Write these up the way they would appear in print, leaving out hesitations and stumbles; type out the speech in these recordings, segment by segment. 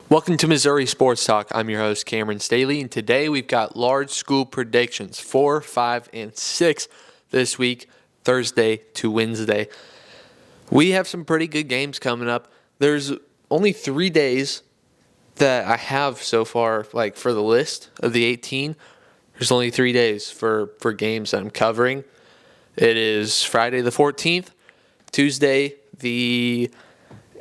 Welcome to Missouri Sports Talk. I'm your host, Cameron Staley, and today we've got large school predictions 4, 5, and 6 this week, Thursday to Wednesday. We have some pretty good games coming up. There's only 3 days that I have so far, like for the list of the 18. There's only 3 days for games that I'm covering. It is Friday the 14th, Tuesday the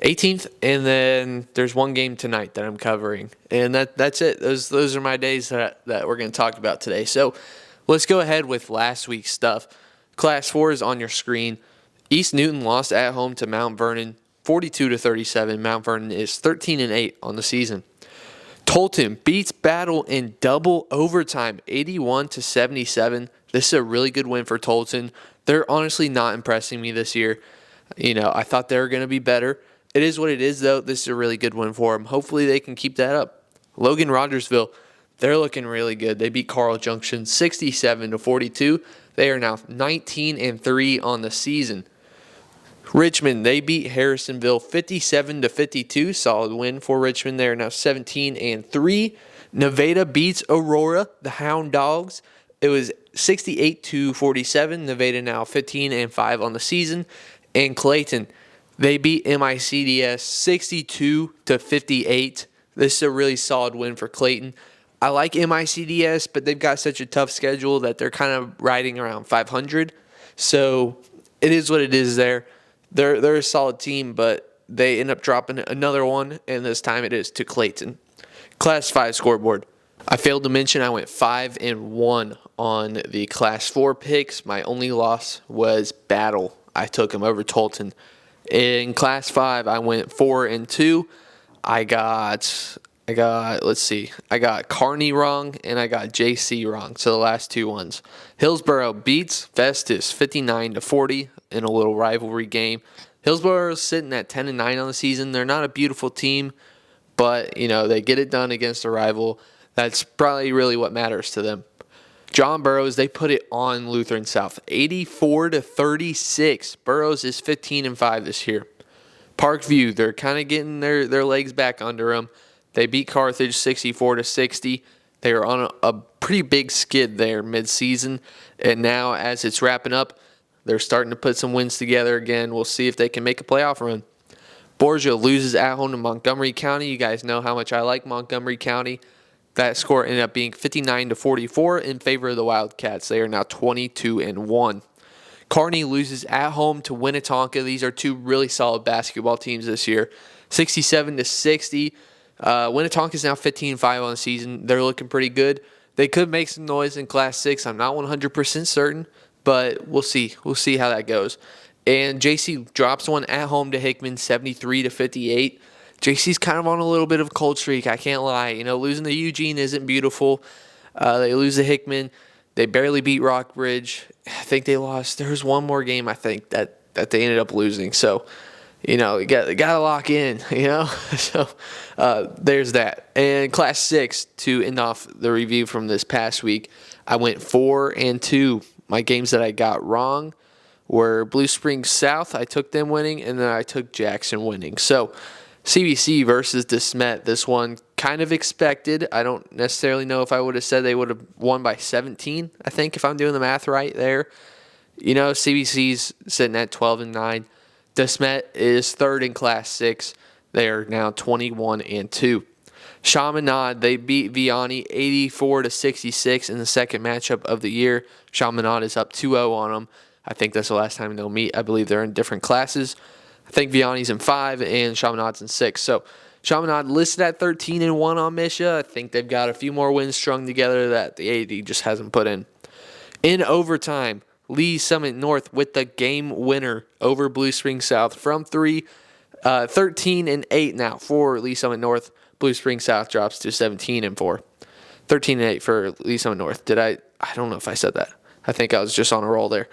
18th, and then there's one game tonight that I'm covering, and that's it. Those are my days that we're going to talk about today. So let's go ahead with last week's stuff. Class 4 is on your screen. East Newton lost at home to Mount Vernon, 42-37. Mount Vernon is 13-8 on the season. Tolton beats Battle in double overtime, 81-77. This is a really good win for Tolton. They're honestly not impressing me this year. I thought they were going to be better. It is what it is, though. This is a really good win for them. Hopefully they can keep that up. Logan Rogersville, they're looking really good. They beat Carl Junction 67-42. They are now 19-3 on the season. Richmond, they beat Harrisonville 57-52. Solid win for Richmond. They are now 17-3. Nevada beats Aurora, the Hound Dogs. It was 68-47. Nevada now 15-5 on the season. And Clayton, they beat MICDS 62-58. This is a really solid win for Clayton. I like MICDS, but they've got such a tough schedule that they're kind of riding around 500. So it is what it is there. They're a solid team, but they end up dropping another one, and this time it is to Clayton. Class 5 scoreboard. I failed to mention I went 5-1 on the Class 4 picks. My only loss was Battle. I took them over Tolton. In Class 5, I went 4-2. I got Kearney wrong, and I got JC wrong. So the last two ones. Hillsboro beats Festus 59-40 in a little rivalry game. Hillsboro is sitting at 10-9 on the season. They're not a beautiful team, but they get it done against a rival. That's probably really what matters to them. John Burroughs, they put it on Lutheran South, 84-36. Burroughs is 15-5 this year. Parkview, they're kind of getting their legs back under them. They beat Carthage 64-60. They are on a pretty big skid there mid-season, and now as it's wrapping up, they're starting to put some wins together again. We'll see if they can make a playoff run. Borgia loses at home to Montgomery County. You guys know how much I like Montgomery County. That score ended up being 59-44 in favor of the Wildcats. They are now 22-1. Kearney loses at home to Winnetonka. These are two really solid basketball teams this year. 67-60. Winnetonka is now 15-5 on the season. They're looking pretty good. They could make some noise in Class 6. I'm not 100% certain, but we'll see. We'll see how that goes. And JC drops one at home to Hickman, 73-58. JC's kind of on a little bit of a cold streak, I can't lie. Losing to Eugene isn't beautiful. They lose to Hickman. They barely beat Rockbridge. I think they lost. There was one more game, I think, that they ended up losing. So, you got to lock in, So, there's that. And Class 6, to end off the review from this past week, I went 4-2. My games that I got wrong were Blue Springs South. I took them winning, and then I took Jackson winning. So, CBC versus DeSmet, this one kind of expected. I don't necessarily know if I would have said they would have won by 17, I think, if I'm doing the math right there. CBC's sitting at 12-9. DeSmet is third in Class 6. They are now 21-2. Chaminade, they beat Vianney 84-66 in the second matchup of the year. Chaminade is up 2-0 on them. I think that's the last time they'll meet. I believe they're in different classes. I think Vianney's in 5 and Chaminade's in 6. So Chaminade listed at 13-1 on Misha. I think they've got a few more wins strung together that the AD just hasn't put in. In overtime, Lee Summit North with the game winner over Blue Springs South from 3. 13-8 now for Lee Summit North. Blue Springs South drops to 17-4. 13-8 for Lee Summit North. I don't know if I said that. I think I was just on a roll there.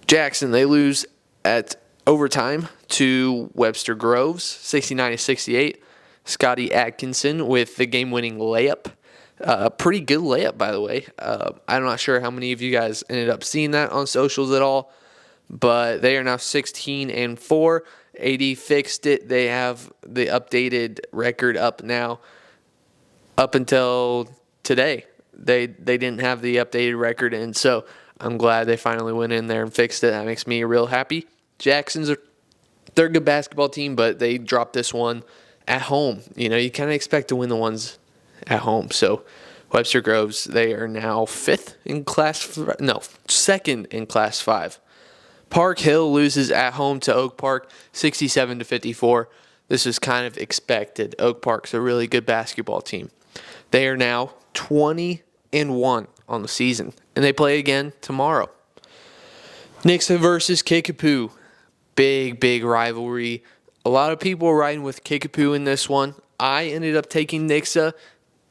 Jackson, they lose at overtime to Webster Groves, 69-68. Scotty Atkinson with the game-winning layup. Pretty good layup, by the way. I'm not sure how many of you guys ended up seeing that on socials at all, but they are now 16-4. AD fixed it. They have the updated record up now. Up until today, they didn't have the updated record, and so I'm glad they finally went in there and fixed it. That makes me real happy. They're a good basketball team, but they dropped this one at home. You kind of expect to win the ones at home. So Webster Groves, they are now second in Class 5. Park Hill loses at home to Oak Park, 67-54. This is kind of expected. Oak Park's a really good basketball team. They are now 20-1 on the season, and they play again tomorrow. Nixa versus Kickapoo. Big rivalry. A lot of people are riding with Kickapoo in this one. I ended up taking Nixa.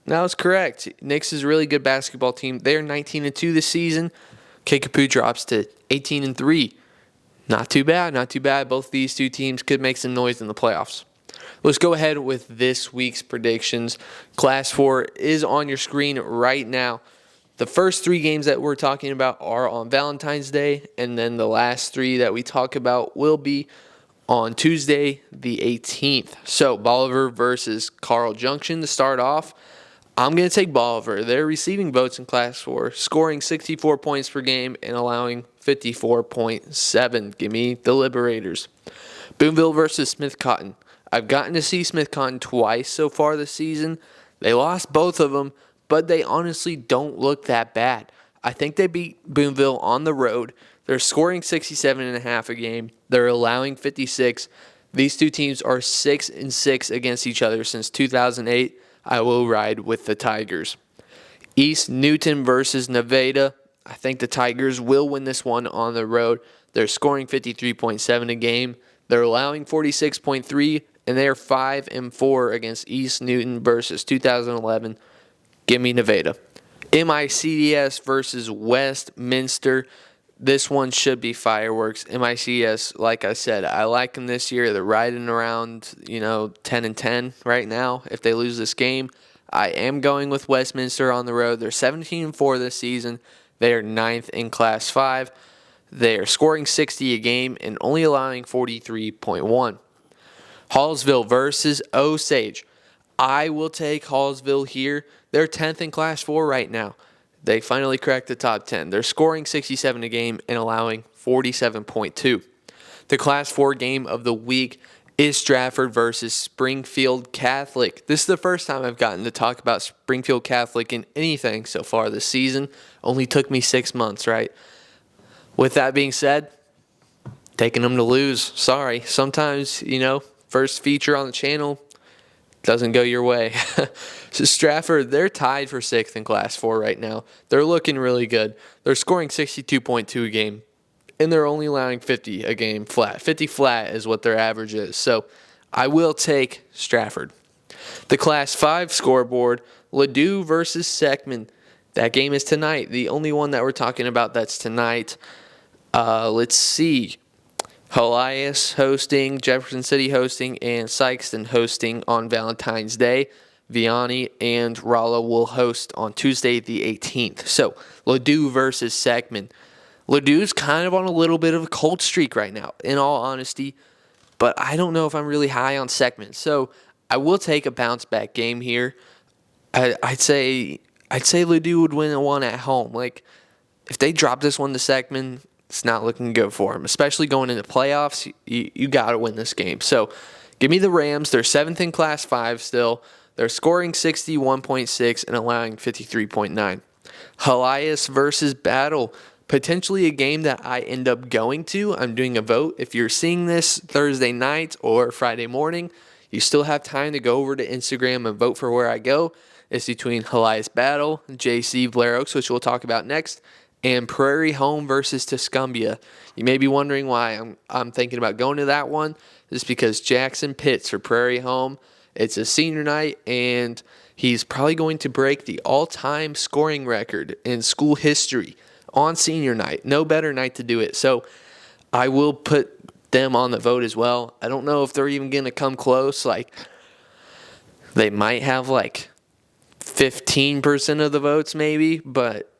That was correct. Nixa's a really good basketball team. They are 19-2 this season. Kickapoo drops to 18-3. Not too bad. Both these two teams could make some noise in the playoffs. Let's go ahead with this week's predictions. Class 4 is on your screen right now. The first 3 games that we're talking about are on Valentine's Day, and then the last 3 that we talk about will be on Tuesday, the 18th. So, Bolivar versus Carl Junction to start off. I'm going to take Bolivar. They're receiving votes in Class 4, scoring 64 points per game and allowing 54.7. Give me the Liberators. Boonville versus Smith Cotton. I've gotten to see Smith Cotton twice so far this season. They lost both of them, but they honestly don't look that bad. I think they beat Boonville on the road. They're scoring 67.5 a game. They're allowing 56. These two teams are 6-6 against each other since 2008. I will ride with the Tigers. East Newton versus Nevada. I think the Tigers will win this one on the road. They're scoring 53.7 a game. They're allowing 46.3, and they are 5-4 against East Newton versus 2011. Give me Nevada. MICDS versus Westminster. This one should be fireworks. MICDS, like I said, I like them this year. They're riding around, 10-10 right now. If they lose this game, I am going with Westminster on the road. They're 17-4 this season. They are 9th in Class 5. They are scoring 60 a game and only allowing 43.1. Hallsville versus Osage. I will take Hallsville here. They're 10th in Class 4 right now. They finally cracked the top 10. They're scoring 67 a game and allowing 47.2. The Class 4 game of the week is Stratford versus Springfield Catholic. This is the first time I've gotten to talk about Springfield Catholic in anything so far this season. Only took me 6 months, right? With that being said, taking them to lose. Sorry. Sometimes, first feature on the channel doesn't go your way. So Stratford, they're tied for 6th in Class 4 right now. They're looking really good. They're scoring 62.2 a game, and they're only allowing 50 a game flat. 50 flat is what their average is. So I will take Stratford. The Class 5 scoreboard, Ladue versus Seckman. That game is tonight. The only one that we're talking about that's tonight. Let's see. Helias hosting, Jefferson City hosting, and Sykeston hosting on Valentine's Day. Vianney and Rolla will host on Tuesday the 18th. So, Ladue versus Seckman. Ladue's kind of on a little bit of a cold streak right now, in all honesty. But I don't know if I'm really high on Seckman. So, I will take a bounce-back game here. I'd say Ladue would win one at home. Like, if they drop this one to Seckman, it's not looking good for them, especially going into playoffs. You got to win this game. So give me the Rams. They're 7th in Class 5 still. They're scoring 61.6 and allowing 53.9. Helias versus Battle. Potentially a game that I end up going to. I'm doing a vote. If you're seeing this Thursday night or Friday morning, you still have time to go over to Instagram and vote for where I go. It's between Helias Battle, JC Blair Oaks, which we'll talk about next, and Prairie Home versus Tuscumbia. You may be wondering why I'm thinking about going to that one. It's because Jackson Pitts for Prairie Home. It's a senior night, and he's probably going to break the all-time scoring record in school history on senior night. No better night to do it. So I will put them on the vote as well. I don't know if they're even going to come close. Like, they might have 15% of the votes maybe, but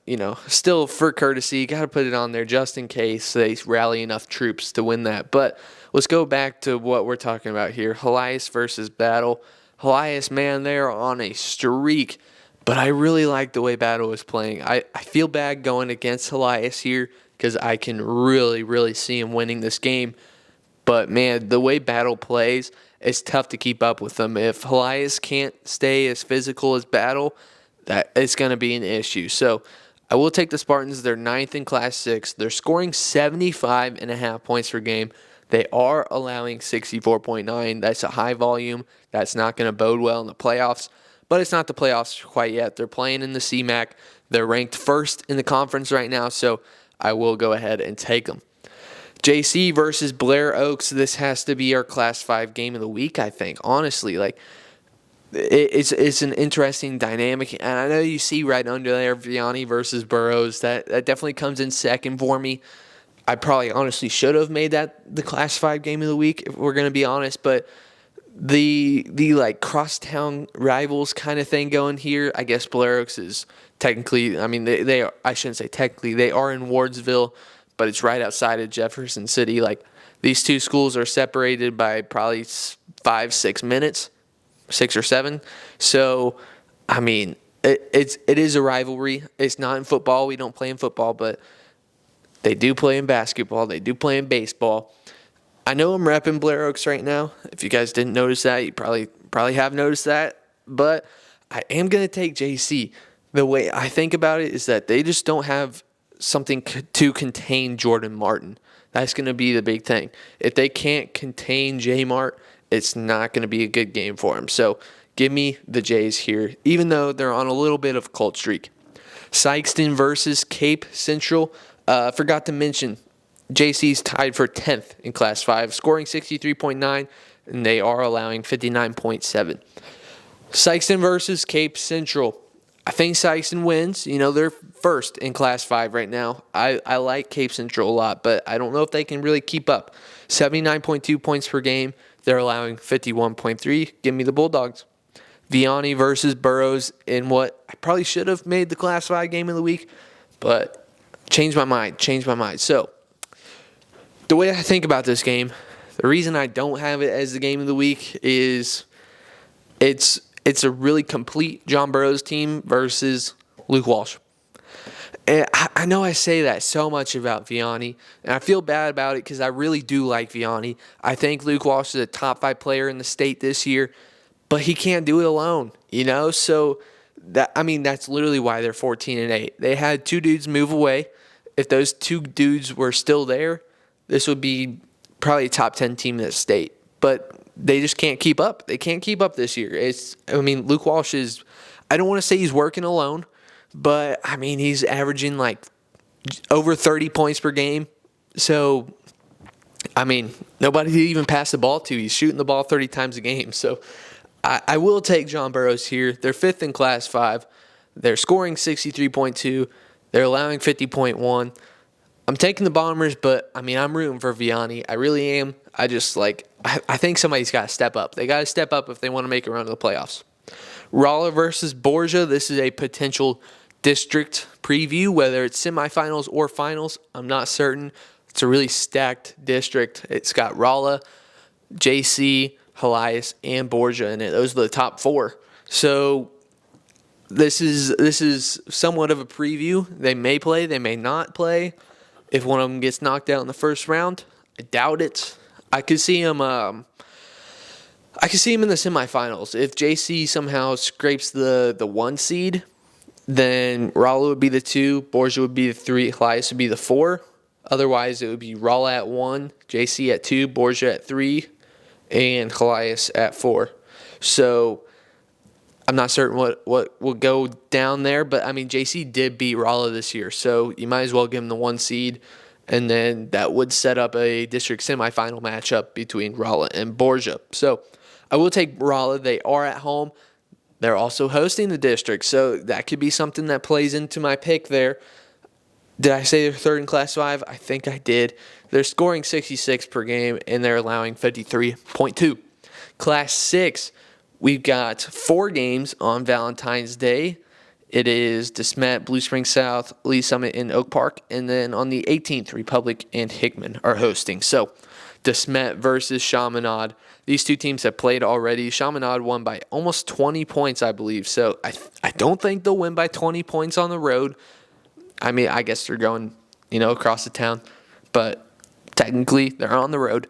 still for courtesy, got to put it on there just in case they rally enough troops to win that. But let's go back to what we're talking about here. Helias versus Battle. Helias, man, they're on a streak, but I really like the way Battle is playing. I feel bad going against Helias here because I can really, really see him winning this game. But, man, the way Battle plays, it's tough to keep up with them. If Helias can't stay as physical as Battle, that it's going to be an issue. So I will take the Spartans. They're 9th in Class 6. They're scoring 75.5 points per game. They are allowing 64.9. That's a high volume. That's not going to bode well in the playoffs. But it's not the playoffs quite yet. They're playing in the CMAC. They're ranked first in the conference right now, so I will go ahead and take them. JC versus Blair Oaks. This has to be our Class 5 game of the week, I think. Honestly, it's an interesting dynamic, and I know you see right under there Vianney versus Burroughs. That definitely comes in second for me. I probably honestly should have made that the Class 5 game of the week, if we're going to be honest, but the crosstown rivals kind of thing going here. I guess Blair Oaks is technically, they are, I shouldn't say technically, they are in Wardsville, but it's right outside of Jefferson City. These two schools are separated by probably 5-6 minutes, 6 or 7. So, it is a rivalry. It's not in football. We don't play in football, but they do play in basketball. They do play in baseball. I know I'm repping Blair Oaks right now. If you guys didn't notice that, you probably have noticed that. But I am going to take JC. The way I think about it is that they just don't have something to contain Jordan Martin. That's going to be the big thing. If they can't contain J Mart, it's not going to be a good game for him. So give me the Jays here, even though they're on a little bit of a cold streak. Sykeston versus Cape Central. Forgot to mention, JC's tied for 10th in Class 5, scoring 63.9, and they are allowing 59.7. Sykeston versus Cape Central. I think Sykeston wins. They're first in Class 5 right now. I like Cape Central a lot, but I don't know if they can really keep up. 79.2 points per game. They're allowing 51.3. Give me the Bulldogs. Vianney versus Burroughs in what I probably should have made the Class 5 game of the week, but changed my mind. So, the way I think about this game, the reason I don't have it as the game of the week is it's a really complete John Burroughs team versus Luke Walsh. And I know I say that so much about Vianney, and I feel bad about it because I really do like Vianney. I think Luke Walsh is a top 5 player in the state this year, but he can't do it alone, So that's literally why they're 14-8. They had 2 dudes move away. If those 2 dudes were still there, this would be probably a top 10 team in the state. But they just can't keep up. They can't keep up this year. Luke Walsh is, I don't want to say he's working alone, but, he's averaging over 30 points per game. So, nobody to even pass the ball to. He's shooting the ball 30 times a game. So, I will take John Burroughs here. They're 5th in Class 5. They're scoring 63.2. They're allowing 50.1. I'm taking the Bombers, but, I'm rooting for Vianney. I really am. I think somebody's got to step up. They got to step up if they want to make a run to the playoffs. Rolla versus Borgia. This is a potential district preview, whether it's semifinals or finals. I'm not certain. It's a really stacked district. It's got Rolla, JC, Helias, and Borgia in it. Those are the top 4. So this is somewhat of a preview. They may play, they may not play. If one of them gets knocked out in the first round, I doubt it. I could see him in the semifinals. If JC somehow scrapes the 1 seed, then Rolla would be the 2, Borgia would be the 3, Helias would be the 4. Otherwise, it would be Rolla at 1, JC at 2, Borgia at 3, and Helias at 4. So I'm not certain what will go down there, but JC did beat Rolla this year, so you might as well give him the 1 seed, and then that would set up a district semifinal matchup between Rolla and Borgia. So I will take Rolla. They are at home. They're also hosting the district, so that could be something that plays into my pick there. Did I say they're 3rd in Class 5? I think I did. They're scoring 66 per game, and they're allowing 53.2. Class 6. We've got 4 games on Valentine's Day. It is DeSmet, Blue Springs South, Lee Summit, and Oak Park. And then on the 18th, Republic and Hickman are hosting. So DeSmet versus Chaminade. These two teams have played already. Chaminade won by almost 20 points, I believe. So I don't think they'll win by 20 points on the road. I mean, I guess they're going, across the town. But technically, they're on the road.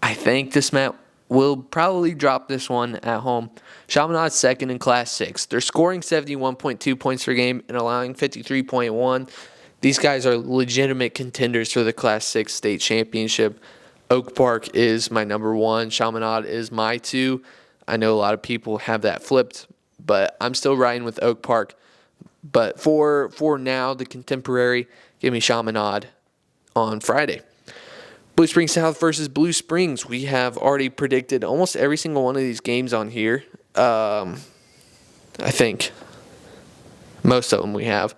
I think DeSmet will probably drop this one at home. Chaminade's second in Class 6. They're scoring 71.2 points per game and allowing 53.1. These guys are legitimate contenders for the Class 6 state championship. Oak Park is my number 1. Chaminade is my 2. I know a lot of people have that flipped, but I'm still riding with Oak Park. But for now, the contemporary, give me Chaminade on Friday. Blue Springs South versus Blue Springs. We have already predicted almost every single one of these games on here. I think most of them we have.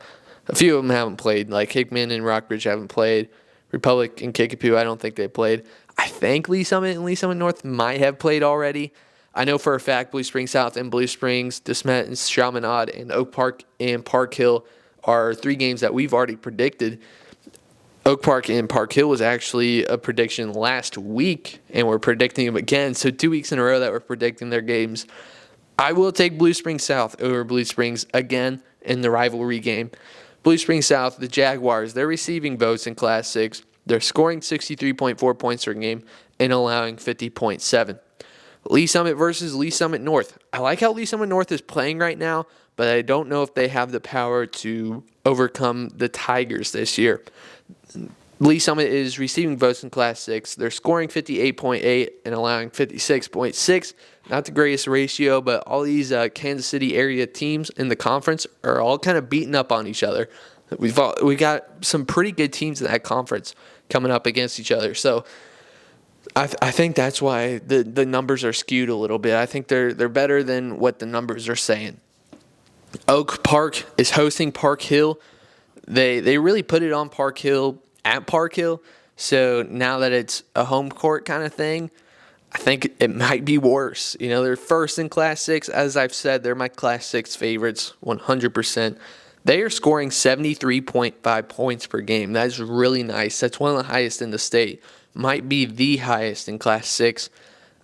A few of them haven't played, like Hickman and Rockbridge haven't played. Republic and Kickapoo, I don't think they played. I think Lee Summit and Lee Summit North might have played already. I know for a fact Blue Springs South and Blue Springs, DeSmet and Chaminade, and Oak Park and Park Hill are 3 games that we've already predicted. Oak Park and Park Hill was actually a prediction last week, and we're predicting them again. So 2 weeks in a row that we're predicting their games. I will take Blue Springs South over Blue Springs again in the rivalry game. Blue Springs South, the Jaguars, they're receiving votes in Class 6. They're scoring 63.4 points per game and allowing 50.7. Lee Summit versus Lee Summit North. I like how Lee Summit North is playing right now, but I don't know if they have the power to overcome the Tigers this year. Lee Summit is receiving votes in Class 6. They're scoring 58.8 and allowing 56.6. Not the greatest ratio, but all these Kansas City area teams in the conference are all kind of beating up on each other. We got some pretty good teams in that conference coming up against each other. So I think that's why the numbers are skewed a little bit. I think they're better than what the numbers are saying. Oak Park is hosting Park Hill. They really put it on Park Hill at Park Hill. So now that it's a home court kind of thing, I think it might be worse. They're first in Class 6. As I've said, they're my Class 6 favorites 100%. They are scoring 73.5 points per game. That is really nice. That's one of the highest in the state. Might be the highest in Class 6.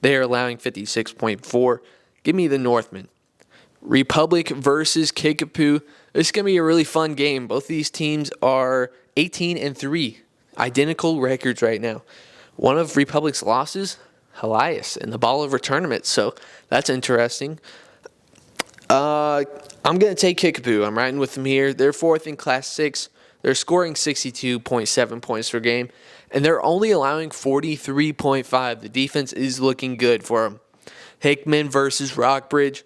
They are allowing 56.4. Give me the Northmen. Republic versus Kickapoo. This is going to be a really fun game. Both of these teams are 18-3. Identical records right now. One of Republic's losses, Elias, in the ball over tournament. So that's interesting. I'm going to take Kickapoo. I'm riding with them here. They're 4th in Class 6. They're scoring 62.7 points per game. And they're only allowing 43.5. The defense is looking good for them. Hickman versus Rockbridge.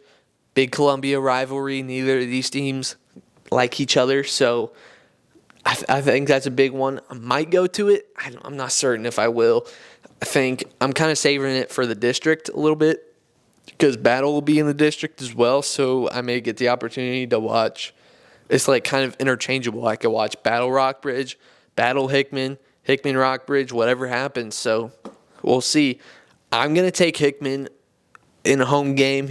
Big Columbia rivalry. Neither of these teams like each other. So I think that's a big one. I might go to it. I'm not certain if I will. I think I'm kind of savoring it for the district a little bit because Battle will be in the district as well. So I may get the opportunity to watch. It's like kind of interchangeable. I could watch Battle Rockbridge, Battle Hickman, Hickman Rockbridge, whatever happens. So we'll see. I'm going to take Hickman in a home game.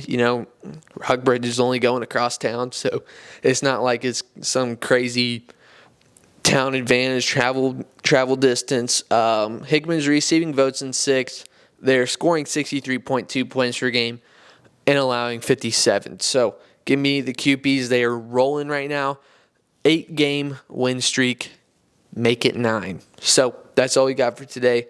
Rockbridge is only going across town. So it's not like it's some crazy town advantage, travel distance. Hickman's receiving votes in 6th. They're scoring 63.2 points per game and allowing 57. So give me the Cupies. They are rolling right now. 8-game win streak. Make it 9. So that's all we got for today.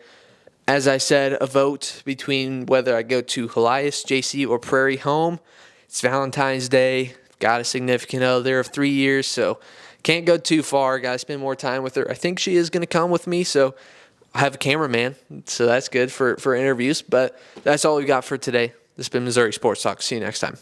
As I said, a vote between whether I go to Elias, JC, or Prairie Home. It's Valentine's Day. Got a significant other of 3 years, so can't go too far. Got to spend more time with her. I think she is going to come with me, so I have a cameraman, so that's good for interviews. But that's all we got for today. This has been Missouri Sports Talk. See you next time.